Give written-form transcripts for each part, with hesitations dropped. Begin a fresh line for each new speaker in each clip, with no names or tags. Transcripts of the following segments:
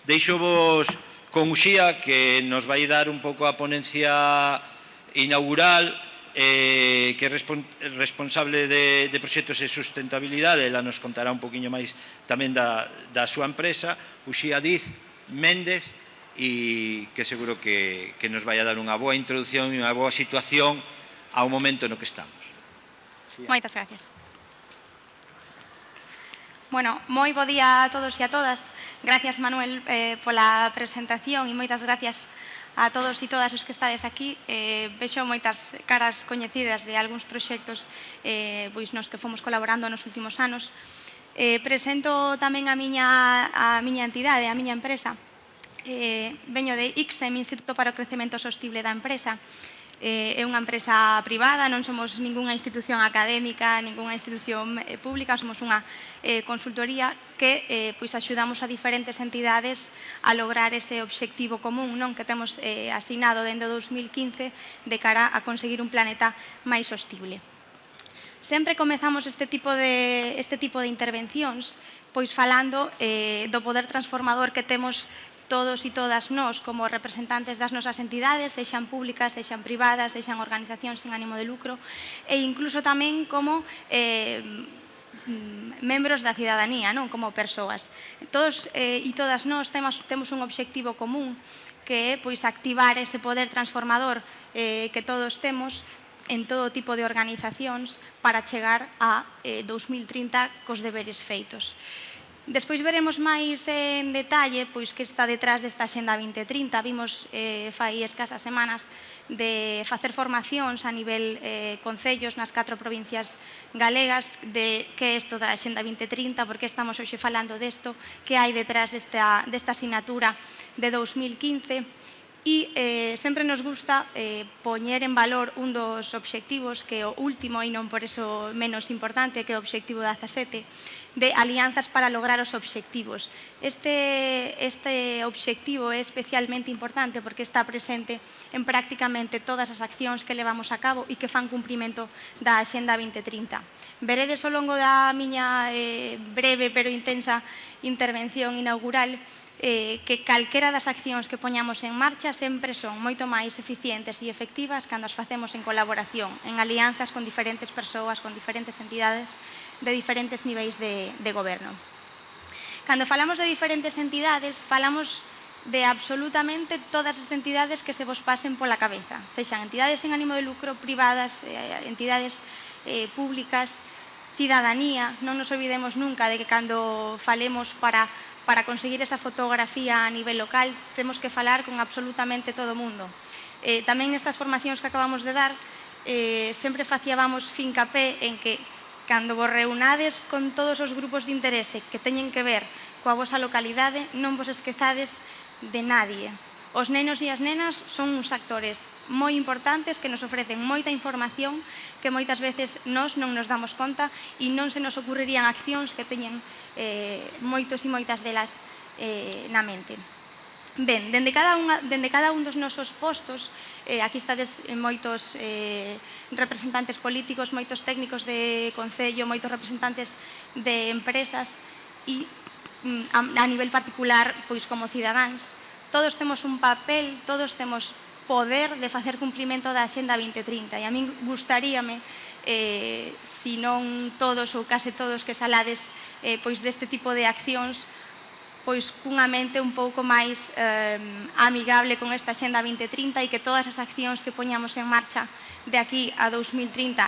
Deixo vos con Uxía, que nos vai dar un pouco a ponencia inaugural, que é responsable de proxectos de sustentabilidade. Ela nos contará un poquinho máis tamén da súa empresa, Uxía Diz Méndez, e que seguro que nos vai a dar unha boa introducción e unha boa situación ao momento no que estamos.
Moitas gracias. Bueno, moi bo día a todos e a todas. Gracias, Manuel, pola presentación e moitas gracias a todos e todas os que estades aquí. Vexo moitas caras coñecidas de algúns proxectos nos que fomos colaborando nos últimos anos. Presento tamén a miña entidade, a miña empresa. Veño de ICSEM, Instituto para o Crecemento Sostible da Empresa. É unha empresa privada, non somos ningunha institución académica, ningunha institución pública, somos unha consultoría que axudamos a diferentes entidades a lograr ese obxectivo común que temos asignado dende o 2015 de cara a conseguir un planeta máis sostible. Sempre comezamos este tipo de intervencións falando do poder transformador que temos todos e todas nós como representantes das nosas entidades, sexan públicas, sexan privadas, sexan organizacións sen ánimo de lucro, e incluso tamén como membros da cidadanía, como persoas. Todos e todas nós temos un obxectivo común, que é activar ese poder transformador que todos temos en todo tipo de organizacións para chegar a 2030 cos deberes feitos. Despois veremos máis en detalle que está detrás desta Axenda 2030. Vimos fai escasas semanas de facer formacións a nivel concellos nas 4 provincias galegas de que é isto da Axenda 2030, porque estamos hoxe falando desto, que hai detrás desta asignatura de 2015. E sempre nos gusta poñer en valor un dos obxectivos, que é o último e non por eso menos importante, que é o obxectivo 17, de alianzas para lograr os obxectivos. Este obxectivo é especialmente importante porque está presente en prácticamente todas as accións que levamos a cabo e que fan cumprimento da Axenda 2030. Veredes ao longo da miña breve pero intensa intervención inaugural que calquera das accións que poñamos en marcha sempre son moito máis eficientes e efectivas cando as facemos en colaboración, en alianzas con diferentes persoas, con diferentes entidades de diferentes niveis de goberno. Cando falamos de diferentes entidades, falamos de absolutamente todas as entidades que se vos pasen pola cabeza, sexan entidades sen ánimo de lucro, privadas, entidades públicas, cidadanía. Non nos olvidemos nunca de que cando falemos para conseguir esa fotografía a nivel local, temos que falar con absolutamente todo o mundo. Tamén nestas formacións que acabamos de dar, sempre facíamos fincapé en que cando vos reunades con todos os grupos de interese que teñen que ver coa vosa localidade, non vos esquezades de nadie. Os nenos e as nenas son uns actores moi importantes que nos ofrecen moita información que moitas veces nós non nos damos conta e non se nos ocurrirían accións que teñen moitos e moitas delas na mente. Ben, dende cada un dos nosos postos, aquí estades moitos representantes políticos, moitos técnicos de concello, moitos representantes de empresas e a nivel particular, como cidadáns, todos temos un papel, todos temos poder de facer cumprimento da Axenda 2030 e a min gustaríame, se non todos ou case todos que salades deste tipo de accións, cunha mente un pouco máis amigable con esta Axenda 2030 e que todas as accións que poñamos en marcha de aquí a 2030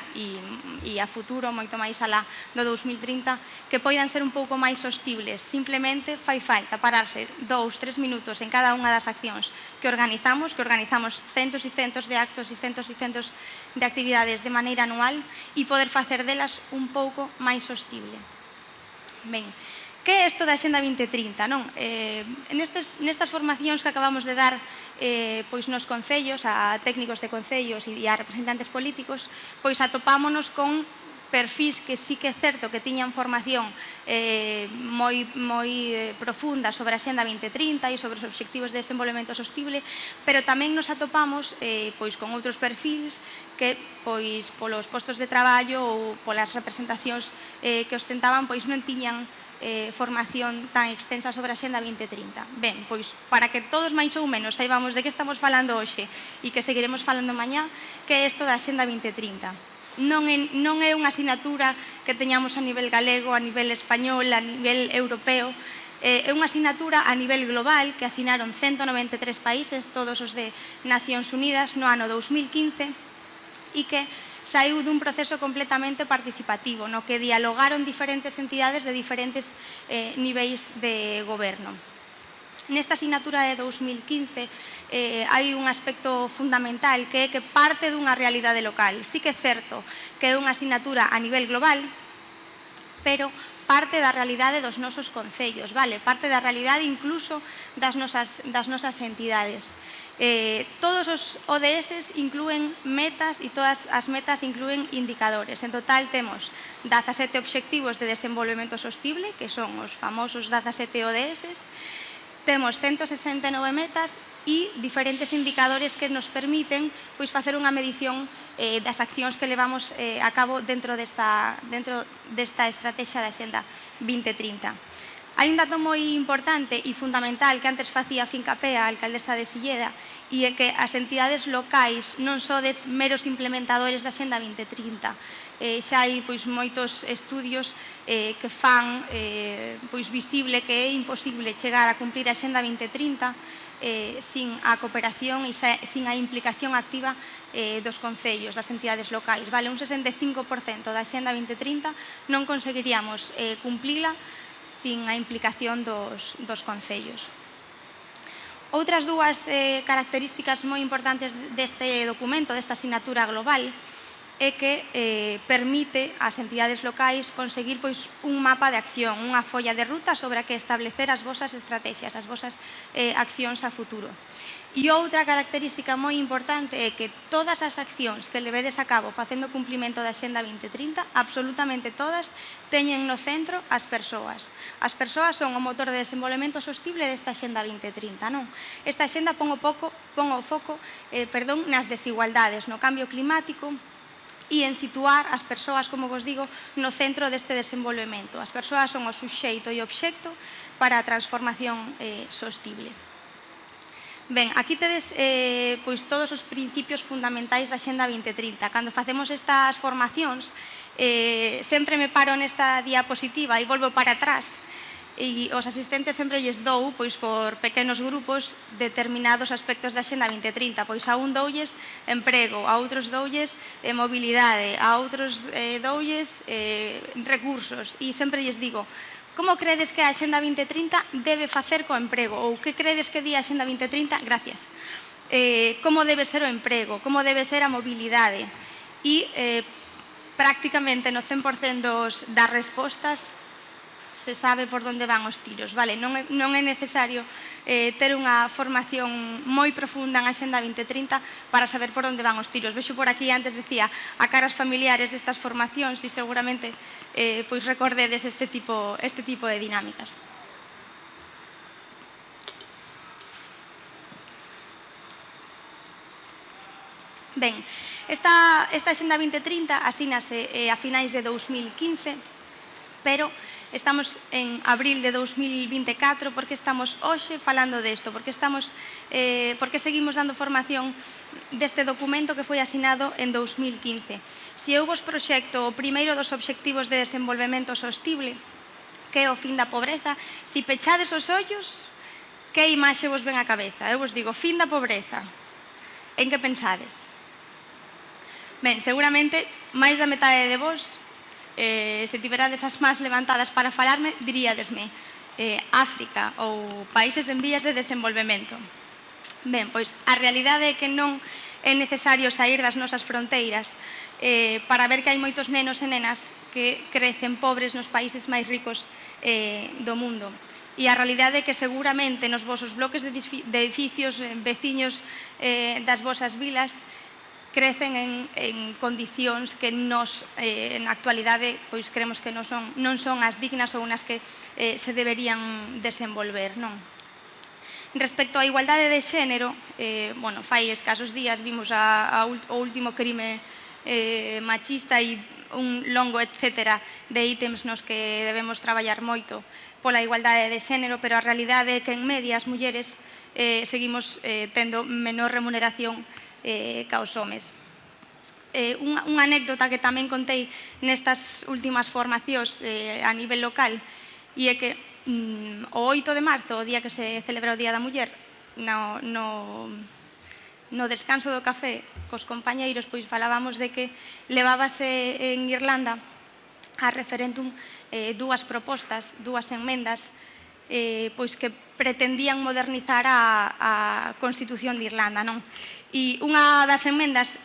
e a futuro, moito máis alá do 2030, que poidan ser un pouco máis sostibles. Simplemente fai falta pararse 2-3 minutos en cada unha das accións que organizamos centos e centos de actos e centos de actividades de maneira anual e poder facer delas un pouco máis sostible. Ben, que é isto da Axenda 2030? Nestas formacións que acabamos de dar nos concellos, a técnicos de concellos e a representantes políticos, atopámonos con perfís que sí que é certo que tiñan formación moi profunda sobre a Axenda 2030 e sobre os obxectivos de desenvolvemento sostible, pero tamén nos atopamos con outros perfís que polos postos de traballo ou polas representacións que ostentaban non tiñan formación tan extensa sobre a Xenda 2030. Ben, pois para que todos máis ou menos saibamos de que estamos falando hoxe e que seguiremos falando mañá, que é isto da Xenda 2030. Non é unha asignatura que teñamos a nivel galego, a nivel español, a nivel europeo. É unha asignatura a nivel global que asinaron 193 países, todos os de Nacións Unidas, no ano 2015, e que saiu dun proceso completamente participativo, no que dialogaron diferentes entidades de diferentes niveis de goberno. Nesta asignatura de 2015 hai un aspecto fundamental que é que parte dunha realidade local. Sí que é certo que é unha asignatura a nivel global, pero parte da realidade dos nosos concellos, vale? Parte da realidade incluso das nosas entidades. Todos os ODS inclúen metas e todas as metas inclúen indicadores. En total temos 17 obxectivos de desenvolvemento sostible, que son os famosos 17 ODS, temos 169 metas e diferentes indicadores que nos permiten facer unha medición das accións que levamos a cabo dentro desta estrategia da Xenda 2030. Hai un dato moi importante e fundamental que antes facía fincapé a alcaldesa de Silleda, e é que as entidades locais non sodes meros implementadores da Xenda 2030. Xa hai moitos estudios que fan visible que é imposible chegar a cumprir a Xenda 2030 sin a cooperación e sin a implicación activa dos concellos, das entidades locais. Un 65% da Xenda 2030 non conseguiríamos cumplila sin a implicación dos concellos. Outras dúas características moi importantes deste documento, desta asignatura global, é que permite ás entidades locais conseguir un mapa de acción, unha folla de ruta sobre a que establecer as vosas estrategias, as vosas accións a futuro. E outra característica moi importante é que todas as accións que levedes a cabo facendo cumplimento da Xenda 2030, absolutamente todas, teñen no centro as persoas. As persoas son o motor de desenvolvemento sostible desta Xenda 2030, non? Esta xenda pon o foco nas desigualdades, no cambio climático, e en situar as persoas, como vos digo, no centro deste desenvolvemento. As persoas son o suxeito e obxecto para a transformación sostible. Ben, aquí tedes todos os principios fundamentais da Xenda 2030. Cando facemos estas formacións, sempre me paro nesta diapositiva e volvo para atrás, e os asistentes sempre lles dou por pequenos grupos determinados aspectos da Xenda 2030. A un doulles emprego, a outros doulles mobilidade, a outros doulles recursos, e sempre lles digo: como credes que a Xenda 2030 debe facer co emprego? Ou que credes que di a Xenda 2030? Gracias. Como debe ser o emprego? Como debe ser a mobilidade? E prácticamente no 100% das respostas se sabe por onde van os tiros, vale? Non é necesario ter unha formación moi profunda en a Xenda 2030 para saber por onde van os tiros. Vexo por aquí, antes decía, a caras familiares destas formacións, e seguramente recordedes este tipo de dinámicas. Ben, esta Xenda 2030 asínase a finais de 2015, pero estamos en abril de 2024. Por que estamos hoxe falando desto? Por que seguimos dando formación deste documento que foi asinado en 2015? Se eu vos proxecto o primeiro dos obxectivos de desenvolvemento sostible, que é o fin da pobreza, se pechades os ollos, que imaxe vos ven á cabeza? Eu vos digo, fin da pobreza. En que pensades? Ben, seguramente máis da metade de vos, se tiverades as mans levantadas para falarme, diríadesme África ou países en vías de desenvolvemento. Ben, pois a realidade é que non é necesario sair das nosas fronteiras para ver que hai moitos nenos e nenas que crecen pobres nos países máis ricos do mundo. E a realidade é que seguramente nos vosos bloques de edificios veciños das vosas vilas crecen en condicións que nos, na actualidade, creemos que non son as dignas ou nas que se deberían desenvolver, non? Respecto á igualdade de xénero, fai escasos días vimos o último crime machista e un longo etcétera de ítems nos que debemos traballar moito pola igualdade de xénero, pero a realidade é que en media as mulleres seguimos tendo menor remuneración ca os homes. Unha anécdota que tamén contei nestas últimas formacións a nivel local e é que o 8 de marzo, o día que se celebra o Día da Muller, no descanso do café cos compañeiros pois falábamos de que levábase en Irlanda a referéndum dúas propostas, dúas enmendas pois que pretendían modernizar a Constitución de Irlanda, non? E unha das enmendas,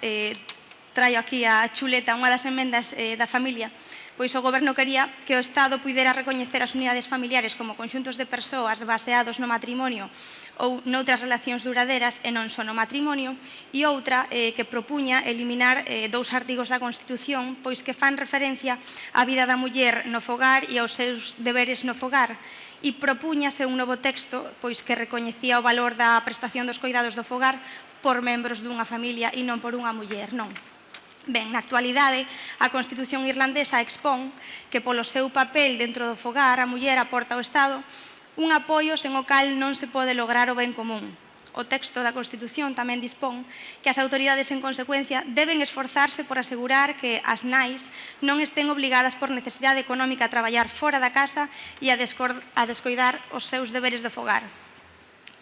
traio aquí a chuleta, unha das enmendas da familia, pois o goberno quería que o Estado puidera recoñecer as unidades familiares como conxuntos de persoas baseados no matrimonio ou noutras relacións duraderas e non só no matrimonio, e outra que propuña eliminar dous artigos da Constitución pois que fan referencia á vida da muller no fogar e aos seus deberes no fogar, e propúñase un novo texto pois que recoñecía o valor da prestación dos coidados do fogar por membros dunha familia e non por unha muller, non? Ben, na actualidade, a Constitución irlandesa expón que polo seu papel dentro do fogar a muller aporta ao Estado un apoio sen o cal non se pode lograr o ben común. O texto da Constitución tamén dispón que as autoridades en consecuencia deben esforzarse por asegurar que as nais non estén obligadas por necesidade económica a traballar fora da casa e a descoidar os seus deberes do fogar.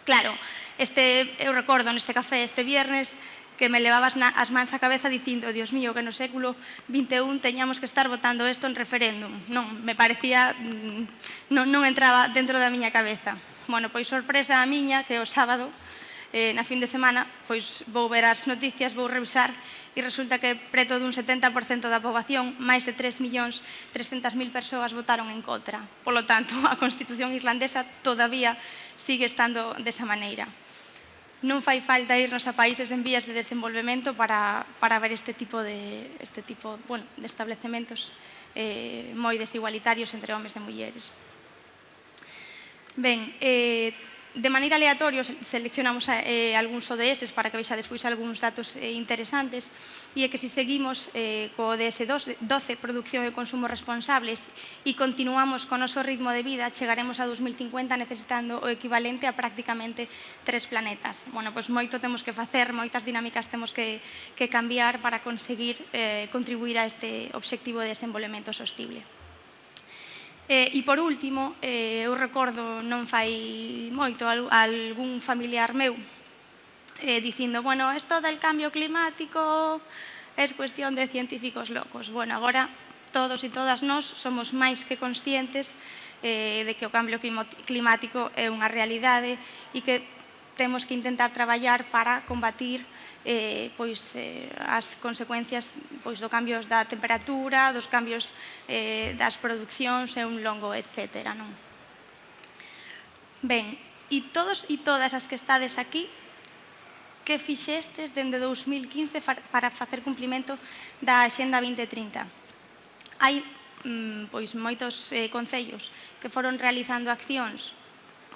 Claro, eu recordo neste café este viernes que me levabas as mans á cabeza dicindo, Dios mío, que no século XXI teñamos que estar votando isto en referéndum. Non, me parecía, non entraba dentro da miña cabeza. Bueno, pois sorpresa a miña que o sábado, na fin de semana, pois vou ver as noticias, vou revisar e resulta que preto dun 70% da poboación, máis de 3.300.000 persoas votaron en contra. Polo tanto, a Constitución irlandesa todavía sigue estando desa maneira. Non fai falta irnos a países en vías de desenvolvemento para ver este tipo de establecementos moi desigualitarios entre homes e mulleres. Ben, de maneira aleatoria seleccionamos algúns ODS para que vexa despois algúns datos interesantes e é que se seguimos co ODS 12, producción e consumo responsables e continuamos con o noso ritmo de vida, chegaremos a 2050 necesitando o equivalente a prácticamente 3 planetas. Bueno, pois moito temos que facer, moitas dinámicas temos que cambiar para conseguir contribuir a este obxectivo de desenvolvemento sostible. E por último, eu recordo non fai moito algún familiar meu dicindo, bueno, esto del cambio climático es cuestión de científicos locos. Bueno, agora todos e todas nós somos máis que conscientes de que o cambio climático é unha realidade e que temos que intentar traballar para combatir as consecuencias do cambio da temperatura, dos cambios das producións e un longo etcétera. Ben, e todos e todas as que estades aquí, que fixestes dende 2015 para facer cumplimento da Axenda 2030? Hai moitos concellos que foron realizando accións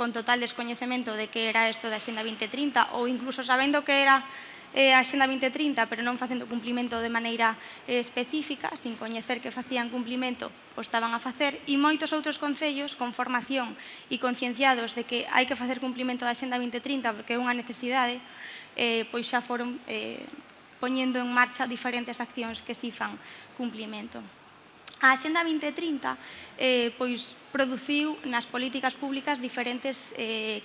con total descoñecemento de que era isto da Axenda 2030 ou incluso sabendo que era a Axenda 2030, pero non facendo cumplimento de maneira específica, sin coñecer que facían cumplimento, o estaban a facer, e moitos outros concellos con formación e concienciados de que hai que facer cumplimento da Axenda 2030 porque é unha necesidade, pois xa foron poñendo en marcha diferentes accións que si fan cumplimento. A Axenda 2030 produciu nas políticas públicas diferentes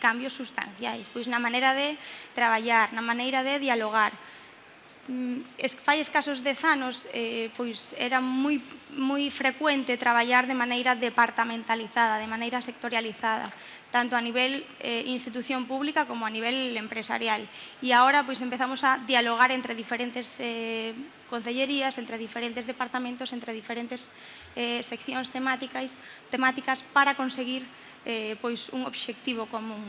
cambios sustanciais, pois na maneira de traballar, na maneira de dialogar. Fai escasos 10 anos era moi frecuente traballar de maneira departamentalizada, de maneira sectorializada, tanto a nivel institución pública como a nivel empresarial. E agora empezamos a dialogar entre diferentes concellerías, entre diferentes departamentos, entre diferentes seccións temáticas para conseguir un obxectivo común.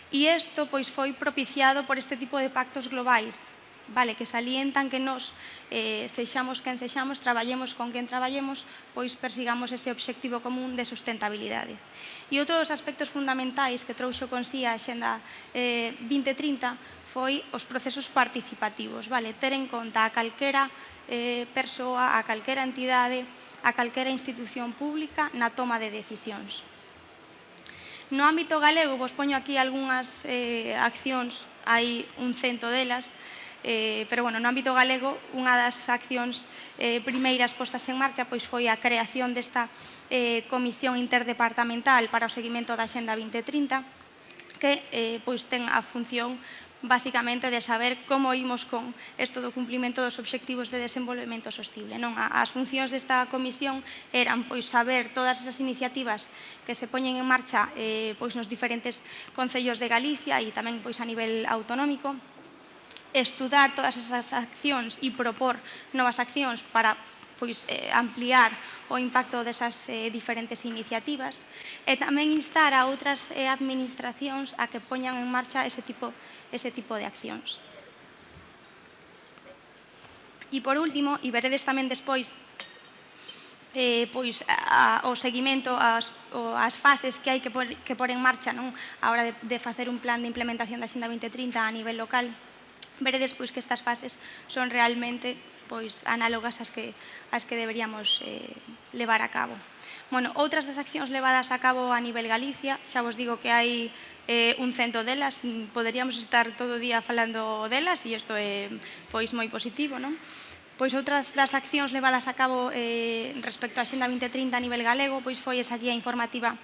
E isto foi propiciado por este tipo de pactos globais vale, que salientan que nos sexamos quen sexamos, traballemos con quen traballemos, pois persigamos ese obxectivo común de sustentabilidade. E outro dos aspectos fundamentais que trouxo con sí a Axenda 2030 foi os procesos participativos, vale, ter en conta a calquera persoa, a calquera entidade, a calquera institución pública na toma de decisións. No ámbito galego, vos poño aquí algunhas accións, hai un cento delas, pero, bueno, no ámbito galego, unha das accións primeiras postas en marcha pois foi a creación desta Comisión Interdepartamental para o seguimento da Axenda 2030, que pois ten a función basicamente de saber como imos con isto do cumplimento dos obxectivos de desenvolvemento sostible. As funcións desta comisión eran pois saber todas esas iniciativas que se poñen en marcha pois nos diferentes concellos de Galicia e tamén pois a nivel autonómico, estudar todas esas accións e propor novas accións para pois ampliar o impacto desas diferentes iniciativas e tamén instar a outras administracións a que poñan en marcha ese tipo de accións. E por último, e veredes tamén despois pois o seguimento, as fases que hai que pôr en marcha a hora de facer un plan de implementación da Axenda 2030 a nivel local, veredes pois que estas fases son realmente pois análogas ás que deberíamos levar a cabo. Bueno, outras das accións levadas a cabo a nivel Galicia, xa vos digo que hai un cento delas, poderíamos estar todo o día falando delas e isto é pois moi positivo, non? Pois outras das accións levadas a cabo respecto á Axenda 2030 a nivel galego pois foi esa guía informativa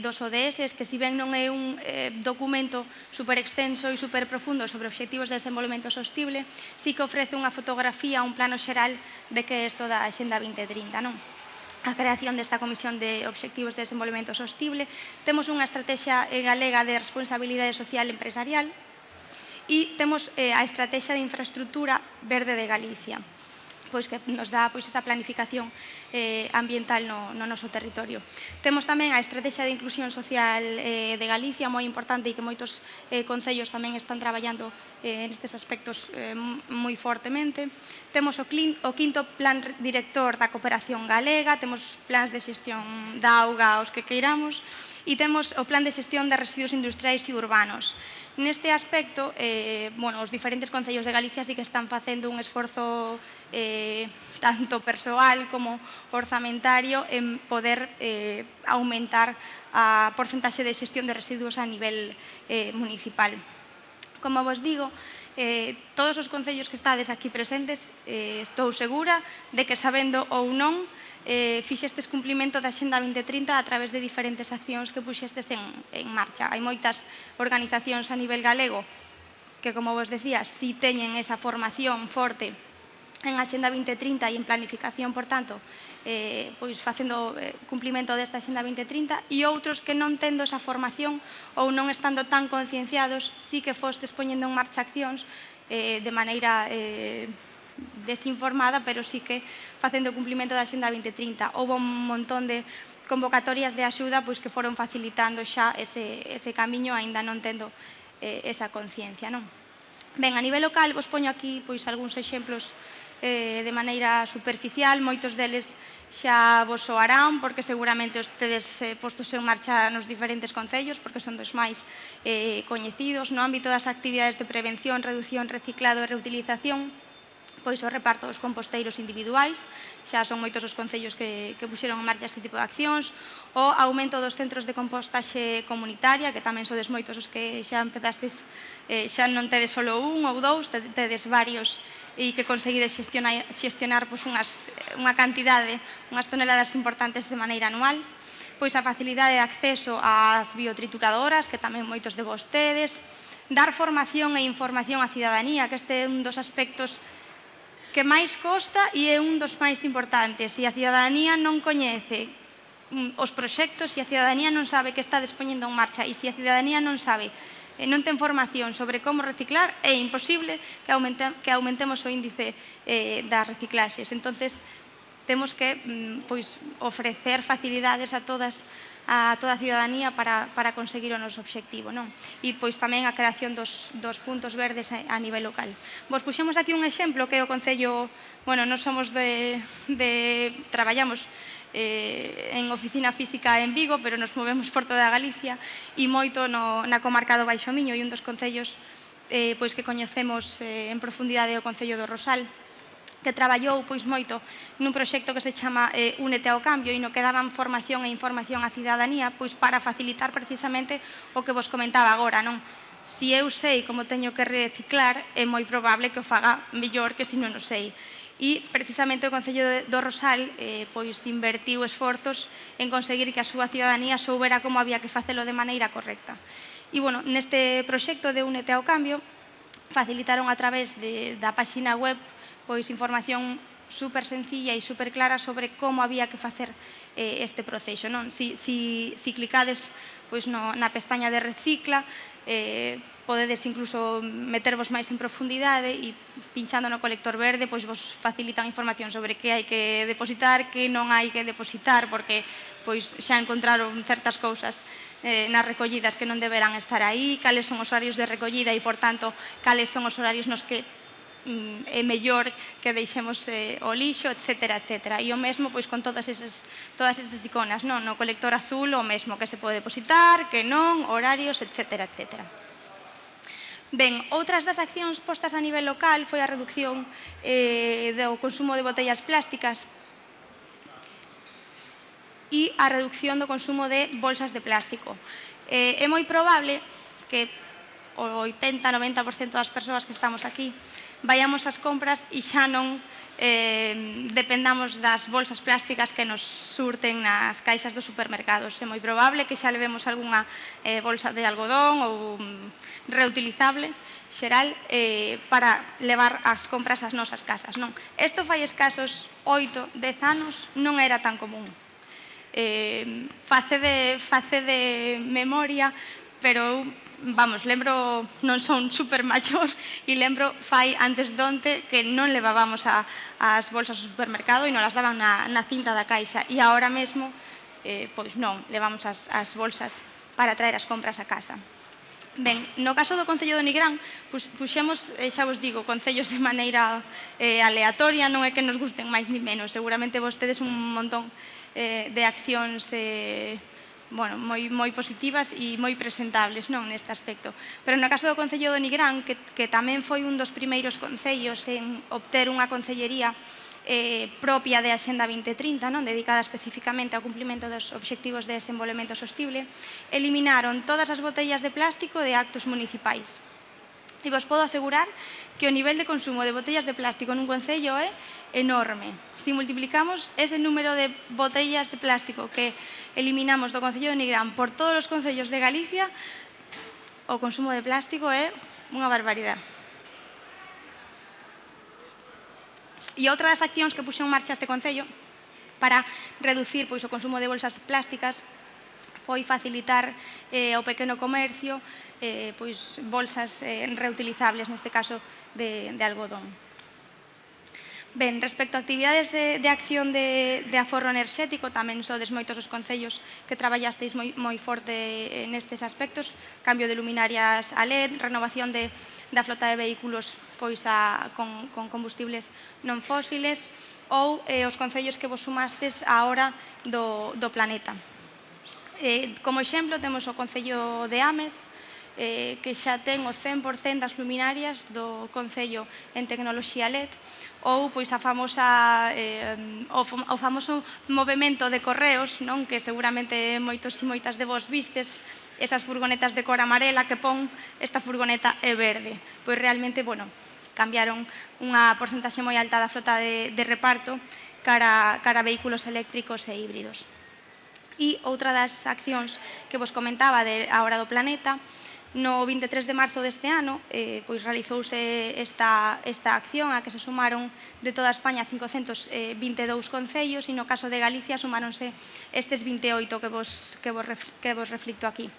dos ODS, que si ben non é un documento super extenso e super profundo sobre obxectivos de desenvolvemento sostible, sí que ofrece unha fotografía, un plano xeral de que é isto da Axenda 2030, non? A creación desta Comisión de Obxectivos de Desenvolvemento Sostible. Temos unha estrategia galega de responsabilidade social empresarial e temos a Estrategia de Infraestructura Verde de Galicia, pois que nos dá pois esa planificación ambiental no noso territorio. Temos tamén a Estrategia de Inclusión Social de Galicia, moi importante e que moitos concellos tamén están traballando nestes aspectos moi fortemente. Temos o quinto Plan Director da Cooperación Galega, temos plans de xestión da auga aos que queiramos e temos o Plan de Xestión de Residuos Industriais e Urbanos. Neste aspecto, os diferentes concellos de Galicia sí que están facendo un esforzo tanto persoal como orzamentario en poder aumentar a porcentaxe de xestión de residuos a nivel municipal. Como vos digo, todos os concellos que estades aquí presentes, estou segura de que sabendo ou non, fixestes cumplimento da Axenda 2030 a través de diferentes accións que puxestes en marcha. Hai moitas organizacións a nivel galego que, como vos decía, si teñen esa formación forte en Axenda 2030 e en planificación, por tanto, pois facendo cumplimento desta Axenda 2030, e outros que non tendo esa formación ou non estando tan concienciados, sí que fostes poñendo en marcha accións de maneira desinformada, pero sí que facendo cumplimento da Axenda 2030. Houve un montón de convocatorias de axuda pois que foron facilitando xa ese camiño, aínda non tendo esa conciencia, non? Ben, a nivel local, vos poño aquí pois algúns exemplos de maneira superficial, moitos deles xa vos soarán, porque seguramente os tedes postos en marcha nos diferentes concellos, porque son dos máis coñecidos. No ámbito das actividades de prevención, reducción, reciclado e reutilización, pois o reparto dos composteiros individuais, xa son moitos os concellos que puxeron en marcha este tipo de accións, o aumento dos centros de compostaxe comunitaria, que tamén sodes moitos os que xa empezastes, xa non tedes só un ou dous, tedes varios, e que conseguides xestionar unha cantidade, unhas toneladas importantes de maneira anual. Pois a facilidade de acceso ás biotrituradoras, que tamén moitos de vostedes, dar formación e información á cidadanía, que este é un dos aspectos que máis costa e é un dos máis importantes. Se a cidadanía non coñece os proxectos, se a cidadanía non sabe que está dispoñendo en marcha e se a cidadanía non sabe, non ten formación sobre como reciclar, é imposible que aumentemos o índice das reciclaxes. Entonces, temos que ofrecer facilidades a todas a toda a ciudadanía para conseguir o noso obxectivo, non? E pois tamén a creación dos puntos verdes a nivel local. Vos puxemos aquí un exemplo que é o Concello, bueno, non somos traballamos en oficina física en Vigo, pero nos movemos por toda Galicia e moito na comarca do Baixo Miño, e un dos concellos pois que coñecemos en profundidade é o Concello do Rosal, que traballou pois moito nun proxecto que se chama Únete ao Cambio e no que daban formación e información á cidadanía pois para facilitar precisamente o que vos comentaba agora, non? Si eu sei como teño que reciclar, é moi probable que o faga mellor que se non o sei. E precisamente o Concello do Rosal pois invertiu esforzos en conseguir que a súa cidadanía soubera como había que facelo de maneira correcta. E, bueno, neste proxecto de Únete ao Cambio facilitaron a través da páxina web pois información super sencilla e super clara sobre como había que facer este proceso, non? Si clicades pois na pestaña de recicla, podedes incluso metervos máis en profundidade e pinchando no colector verde pois vos facilitan información sobre que hai que depositar, que non hai que depositar, porque pois xa encontraron certas cousas nas recollidas que non deberán estar aí, cales son os horarios de recollida e, por tanto, cales son os horarios nos que é mellor que deixemos o lixo, etcétera, etcétera. E o mesmo pois con todas esas iconas, non? No colector azul o mesmo, que se pode depositar, que non, horarios, etcétera, etcétera. Ben, outras das accións postas a nivel local foi a reducción do consumo de botellas plásticas e a reducción do consumo de bolsas de plástico. É moi probable que o 80-90% das persoas que estamos aquí vayamos ás compras e xa non dependamos das bolsas plásticas que nos surten nas caixas dos supermercados. É moi probable que xa levemos algunha bolsa de algodón ou reutilizable xeral para levar as compras ás nosas casas, non? Isto fai escasos 8-10 anos non era tan común. Facede memoria, pero vamos, lembro, non son super maior e lembro fai antes donte que non levábamos as bolsas ao supermercado e non las daban na cinta da caixa e agora mesmo, pois non, levamos as bolsas para traer as compras a casa. Ben, no caso do Concello do Nigrán, puxemos, xa vos digo, concellos de maneira aleatoria, non é que nos gusten máis ni menos, seguramente vostedes un montón de accións moi positivas e moi presentables neste aspecto. Pero no caso do Concello do Nigrán, que tamén foi un dos primeiros concellos en obter unha concellería propia de Axenda 2030, dedicada especificamente ao cumprimento dos obxectivos de desenvolvemento sostible, eliminaron todas as botellas de plástico de actos municipais. E vos podo asegurar que o nivel de consumo de botellas de plástico nun concello é enorme. Si multiplicamos ese número de botellas de plástico que eliminamos do Concello de Nigrán por todos os concellos de Galicia, o consumo de plástico é unha barbaridade. E outra das accións que puxo en marcha este concello para reducir o consumo de bolsas plásticas foi facilitar ao pequeno comercio bolsas reutilizables, neste caso de algodón. Ben, respecto a actividades de acción de aforro enerxético, tamén sodes moitos os concellos que traballasteis moi forte nestes aspectos, cambio de luminarias a LED, renovación da flota de vehículos con combustibles non fósiles ou os concellos que vos sumastes á hora do planeta. Como exemplo, temos o Concello de Ames, que xa ten o 100% das luminarias do Concello en tecnoloxía LED, ou o famoso movimento de correos, que seguramente moitos e moitas de vos vistes, esas furgonetas de cor amarela que pon esta furgoneta é verde. Pois realmente, cambiaron unha porcentaxe moi alta da flota de reparto cara a vehículos eléctricos e híbridos. E outra das accións que vos comentaba a hora do planeta, no 23 de marzo deste ano realizouse esta acción a que se sumaron de toda España 522 concellos e no caso de Galicia sumáronse estes 28 que vos reflicto aquí.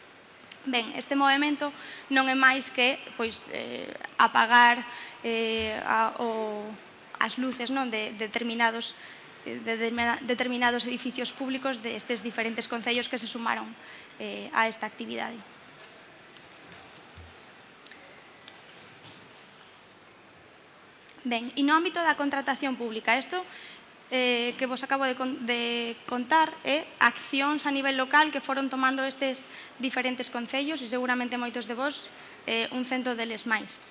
Ben, este movimento non é máis que apagar as luces de determinados determinados edificios públicos destes diferentes concellos que se sumaron a esta actividade. Ben, e no ámbito da contratación pública, isto que vos acabo de contar é accións a nivel local que foron tomando estes diferentes concellos e seguramente moitos de vos un cento deles máis.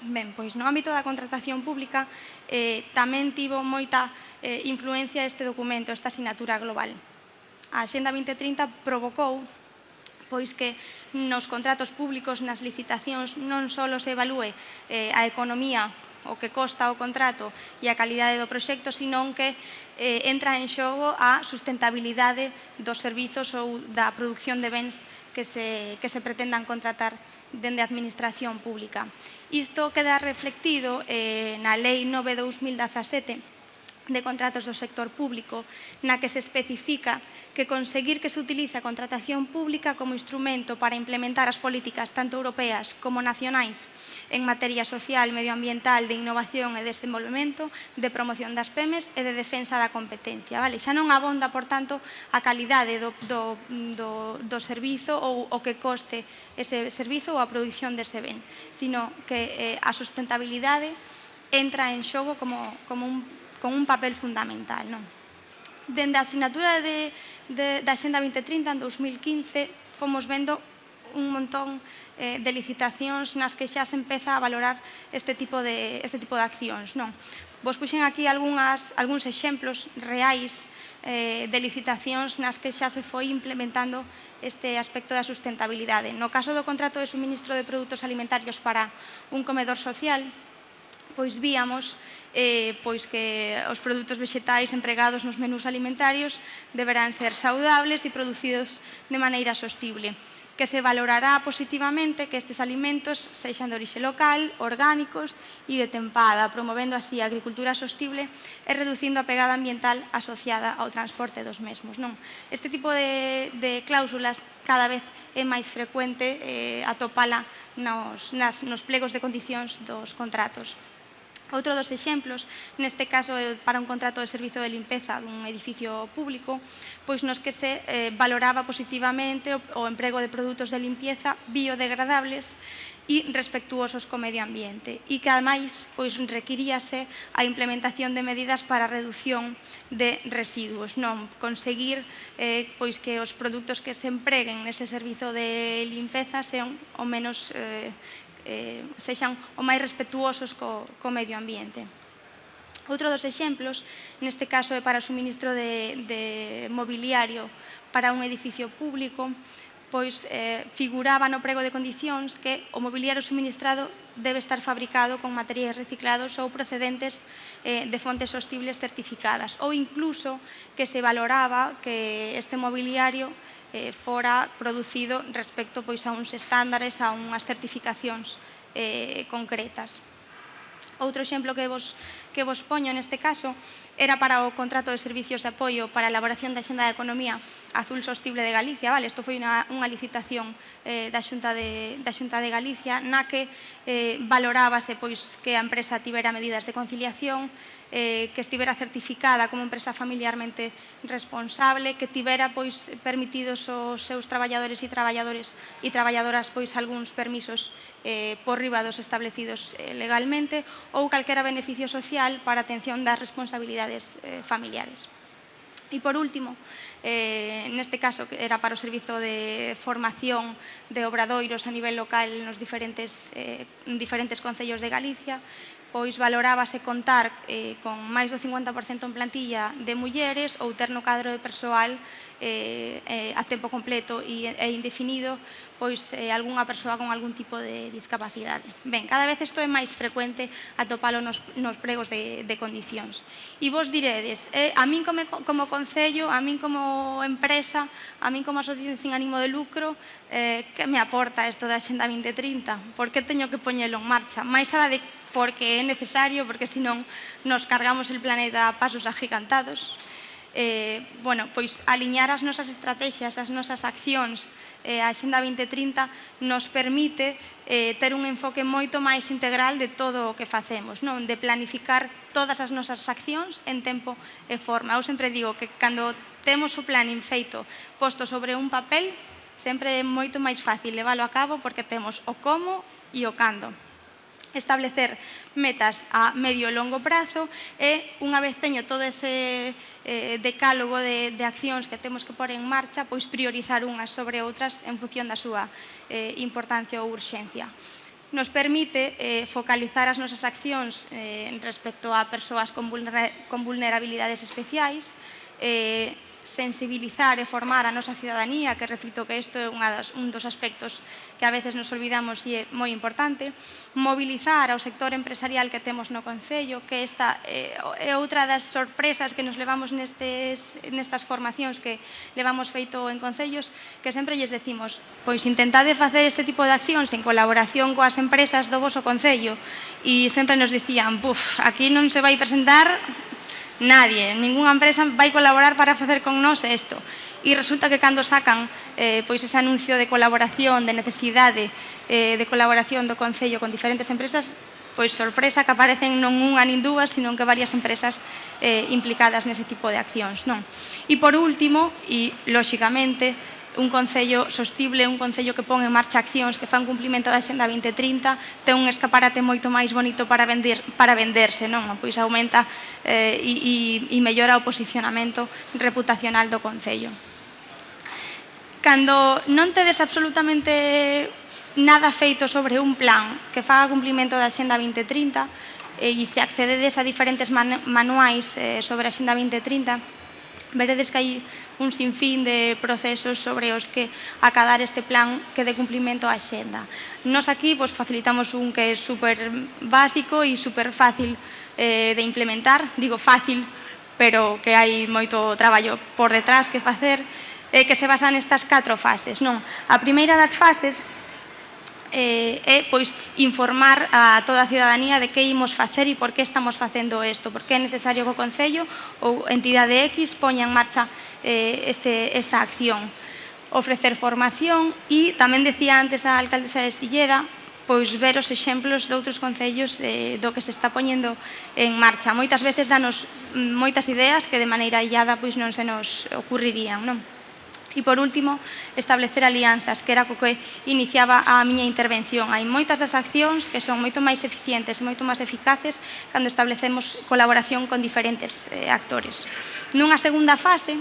Ben, pois no ámbito da contratación pública tamén tivo moita influencia este documento, esta asignatura global. A Axenda 2030 provocou pois que nos contratos públicos, nas licitacións, non só se evalúe a economía, o que costa o contrato e a calidade do proxecto, senón que entra en xogo a sustentabilidade dos servizos ou da produción de bens que se pretendan contratar dende a administración pública. Isto queda reflectido na Lei 9/2017 de contratos do sector público, na que se especifica que conseguir que se utilice a contratación pública como instrumento para implementar as políticas tanto europeas como nacionais en materia social, medioambiental, de innovación e desenvolvemento, de promoción das PEMES e de defensa da competencia. Xa non abonda, por tanto, a calidade do servizo ou o que coste ese servizo ou a produción dese ben, sino que a sustentabilidade entra en xogo como un papel fundamental. Dende a asignatura da Axenda 2030 en 2015 fomos vendo un montón de licitacións nas que xa se empeza a valorar este tipo de accións. Vos puxen aquí algúns exemplos reais de licitacións nas que xa se foi implementando este aspecto da sustentabilidade. No caso do contrato de suministro de produtos alimentarios para un comedor social, pois víamos que os produtos vexetais empregados nos menús alimentarios deberán ser saudables e producidos de maneira sostible, que se valorará positivamente que estes alimentos sexan de orixe local, orgánicos e de tempada, promovendo así a agricultura sostible e reducindo a pegada ambiental asociada ao transporte dos mesmos. Este tipo de cláusulas cada vez é máis frecuente atopala nos plegos de condicións dos contratos. Outro dos exemplos, neste caso para un contrato de servizo de limpeza dun edificio público, pois nos que se valoraba positivamente o emprego de produtos de limpieza biodegradables e respectuosos co medio ambiente e que ademais requiríase a implementación de medidas para a reducción de residuos, conseguir que os produtos que se empreguen nese servizo de limpeza sean o menos sexan o máis respetuosos co medio ambiente. Outro dos exemplos, neste caso é para o suministro de mobiliario para un edificio público, pois figuraba no prego de condicións que o mobiliario suministrado debe estar fabricado con materiais reciclados ou procedentes de fontes sostibles certificadas, ou incluso que se valoraba que este mobiliario fora producido respecto a uns estándares, a unhas certificacións concretas. Outro exemplo que vos poño neste caso era para o contrato de servicios de apoio para a elaboración da Axenda de Economía Azul Sostible de Galicia. Isto foi unha licitación da Xunta de Galicia na que valorábase que a empresa tivera medidas de conciliación, que estivera certificada como empresa familiarmente responsable, que tivera permitidos os seus traballadores e traballadoras algúns permisos por riba dos establecidos legalmente ou calquera beneficio social para a atención das responsabilidades familiares. E, por último, neste caso era para o servizo de formación de obradoiros a nivel local nos diferentes concellos de Galicia, pois valorábase contar con máis do 50% en plantilla de mulleres ou ter no cadro de persoal a tempo completo e indefinido algunha persoa con algún tipo de discapacidade. Ben, cada vez isto é máis frecuente atopalo nos pregos de condicións. E vos diredes, a min como concello, a min como empresa, a min como asociación sin ánimo de lucro, que me aporta isto da Axenda 2030? Por que teño que poñelo en marcha? Mais alá de porque é necesario, porque senón nos cargamos el planeta a pasos agigantados. pois aliñar as nosas estrategias, as nosas accións, a Axenda 2030 nos permite ter un enfoque moito máis integral de todo o que facemos, non? De planificar todas as nosas accións en tempo e forma. Eu sempre digo que cando temos o planning feito posto sobre un papel, sempre é moito máis fácil leválo a cabo porque temos o como e o cando. Establecer metas a medio e longo prazo e, unha vez teño todo ese decálogo de accións que temos que pôr en marcha, pois priorizar unhas sobre outras en función da súa importancia ou urxencia. Nos permite focalizar as nosas accións respecto a persoas con vulnerabilidades especiais, sensibilizar e formar a nosa cidadanía, que repito que isto é un dos aspectos que a veces nos olvidamos e é moi importante, mobilizar ao sector empresarial que temos no Concello, que esta é outra das sorpresas que nos levamos nestas formacións que levamos feito en Concellos, que sempre lles decimos, pois intentade facer este tipo de accións en colaboración coas empresas do voso Concello, e sempre nos dicían, aquí non se vai presentar nadie, ninguna empresa vai colaborar para facer con nós isto. E resulta que cando sacan ese anuncio de colaboración, de necesidade de colaboración do Concello con diferentes empresas, pois sorpresa que aparecen non unha nin dúas, sino que varias empresas implicadas nese tipo de accións, non? E por último, e lóxicamente, un Concello sostible, un Concello que pon en marcha accións que fan cumplimento da Axenda 2030, ten un escaparate moito máis bonito para venderse, non? Pois aumenta e mellora o posicionamento reputacional do Concello. Cando non tedes absolutamente nada feito sobre un plan que faga cumplimento da Axenda 2030 e se accededes a diferentes manuais sobre a Axenda 2030, veredes que hai un sinfín de procesos sobre os que acadar este plan que dé cumplimento á Axenda. Nos aquí facilitamos un que é super básico e super fácil de implementar, digo fácil, pero que hai moito traballo por detrás que facer, que se basa nestas 4 fases, non? A primeira das fases é informar a toda a cidadanía de que imos facer e por que estamos facendo isto, por que é necesario que o Concello ou entidade X poña en marcha esta acción. Ofrecer formación e tamén decía antes a alcaldesa de Silleda, pois ver os exemplos de outros concellos do que se está poñendo en marcha. Moitas veces danos moitas ideas que de maneira illada non se nos ocurrirían, non? E, por último, establecer alianzas, que era co que iniciaba a miña intervención. Hai moitas das accións que son moito máis eficientes e moito máis eficaces cando establecemos colaboración con diferentes actores. Nunha segunda fase,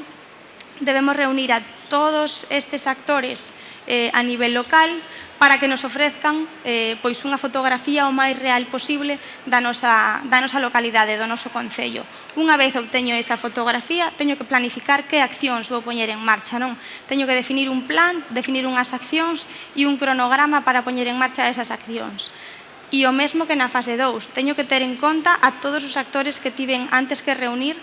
debemos reunir a todos estes actores a nivel local para que nos ofrezcan unha fotografía o máis real posible da nosa localidade, do noso concello. Unha vez obteño esa fotografía, teño que planificar que accións vou poñer en marcha, non? Teño que definir un plan, definir unhas accións e un cronograma para poñer en marcha esas accións. E o mesmo que na fase 2, teño que ter en conta a todos os actores que tiven antes que reunir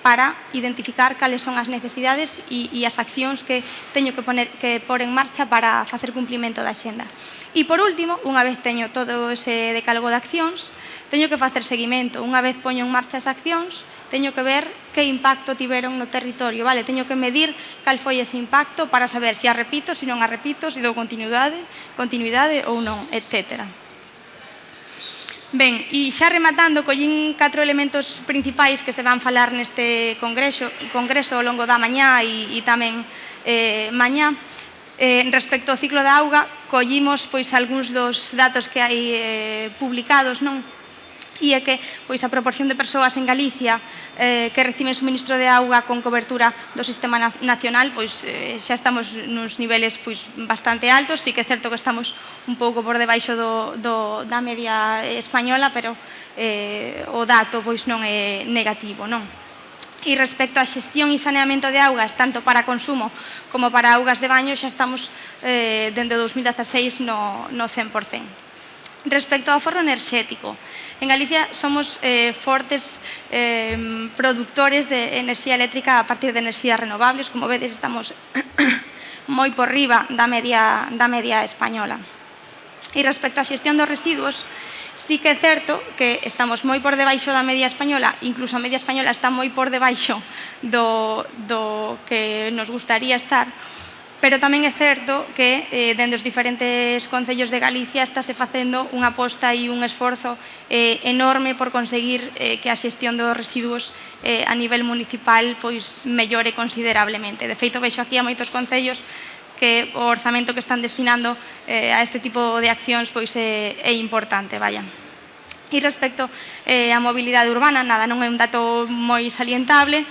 para identificar cales son as necesidades e as accións que teño que pôr en marcha para facer cumplimento da Axenda. E, por último, unha vez teño todo ese decálogo de accións, teño que facer seguimento. Unha vez poño en marcha as accións, teño que ver que impacto tiveron no territorio, vale? Teño que medir cal foi ese impacto para saber se a repito, se non a repito, se dou continuidade ou non, etc. Ben, e xa rematando, collín 4 elementos principais que se van falar neste congreso ao longo da mañá e tamén mañá. Respecto ao ciclo da auga, collimos algúns dos datos que hai publicados, non? E é que a proporción de persoas en Galicia que reciben suministro de auga con cobertura do sistema nacional, xa estamos nuns niveles bastante altos. Sí que é certo que estamos un pouco por debaixo da media española, pero o dato non é negativo, non? E respecto á xestión e saneamento de augas, tanto para consumo como para augas de baño, xa estamos dende 2016 no 100%. Respecto ao aforro enerxético, en Galicia somos fortes productores de enerxía eléctrica a partir de enerxías renovables. Como vedes, estamos moi por riba da media española. E respecto á xestión dos residuos, sí que é certo que estamos moi por debaixo da media española, incluso a media española está moi por debaixo do que nos gustaría estar, pero tamén é certo que dende os diferentes concellos de Galicia estáse facendo unha aposta e un esforzo enorme por conseguir que a xestión dos residuos a nivel municipal pois mellore considerablemente. De feito, vexo aquí a moitos concellos que o orzamento que están destinando a este tipo de accións pois é importante, vaya. E respecto á mobilidade urbana, nada, non é un dato moi salientable,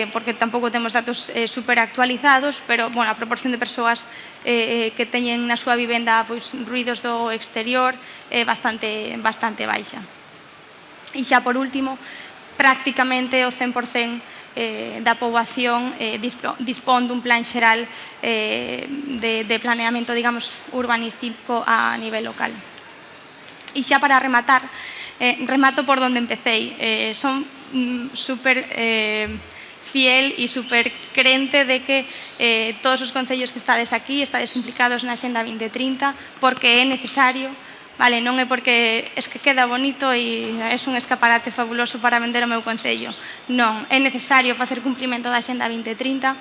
porque tampouco temos datos super actualizados, pero bueno, a proporción de persoas que teñen na súa vivenda pois, ruidos do exterior é bastante baixa. E xa por último, prácticamente o 100% da poboación dispón dun plan xeral de planeamento, digamos, urbanístico a nivel local. E xa para rematar, remato por donde empecéi. Son super fiel e super crente de que todos os concellos que estades aquí estades implicados na Axenda 2030 porque é necesario. Vale, non é porque es que queda bonito e é un escaparate fabuloso para vender o meu concello. Non, é necesario facer cumprimento da Axenda 2030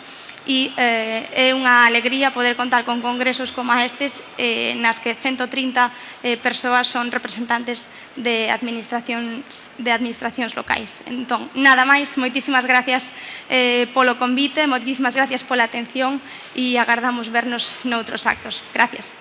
e é unha alegría poder contar con congresos como estes nas que 130 persoas son representantes de administracións locais. Entón, nada máis, moitísimas gracias polo convite, moitísimas gracias pola atención e agardamos vernos noutros actos. Gracias.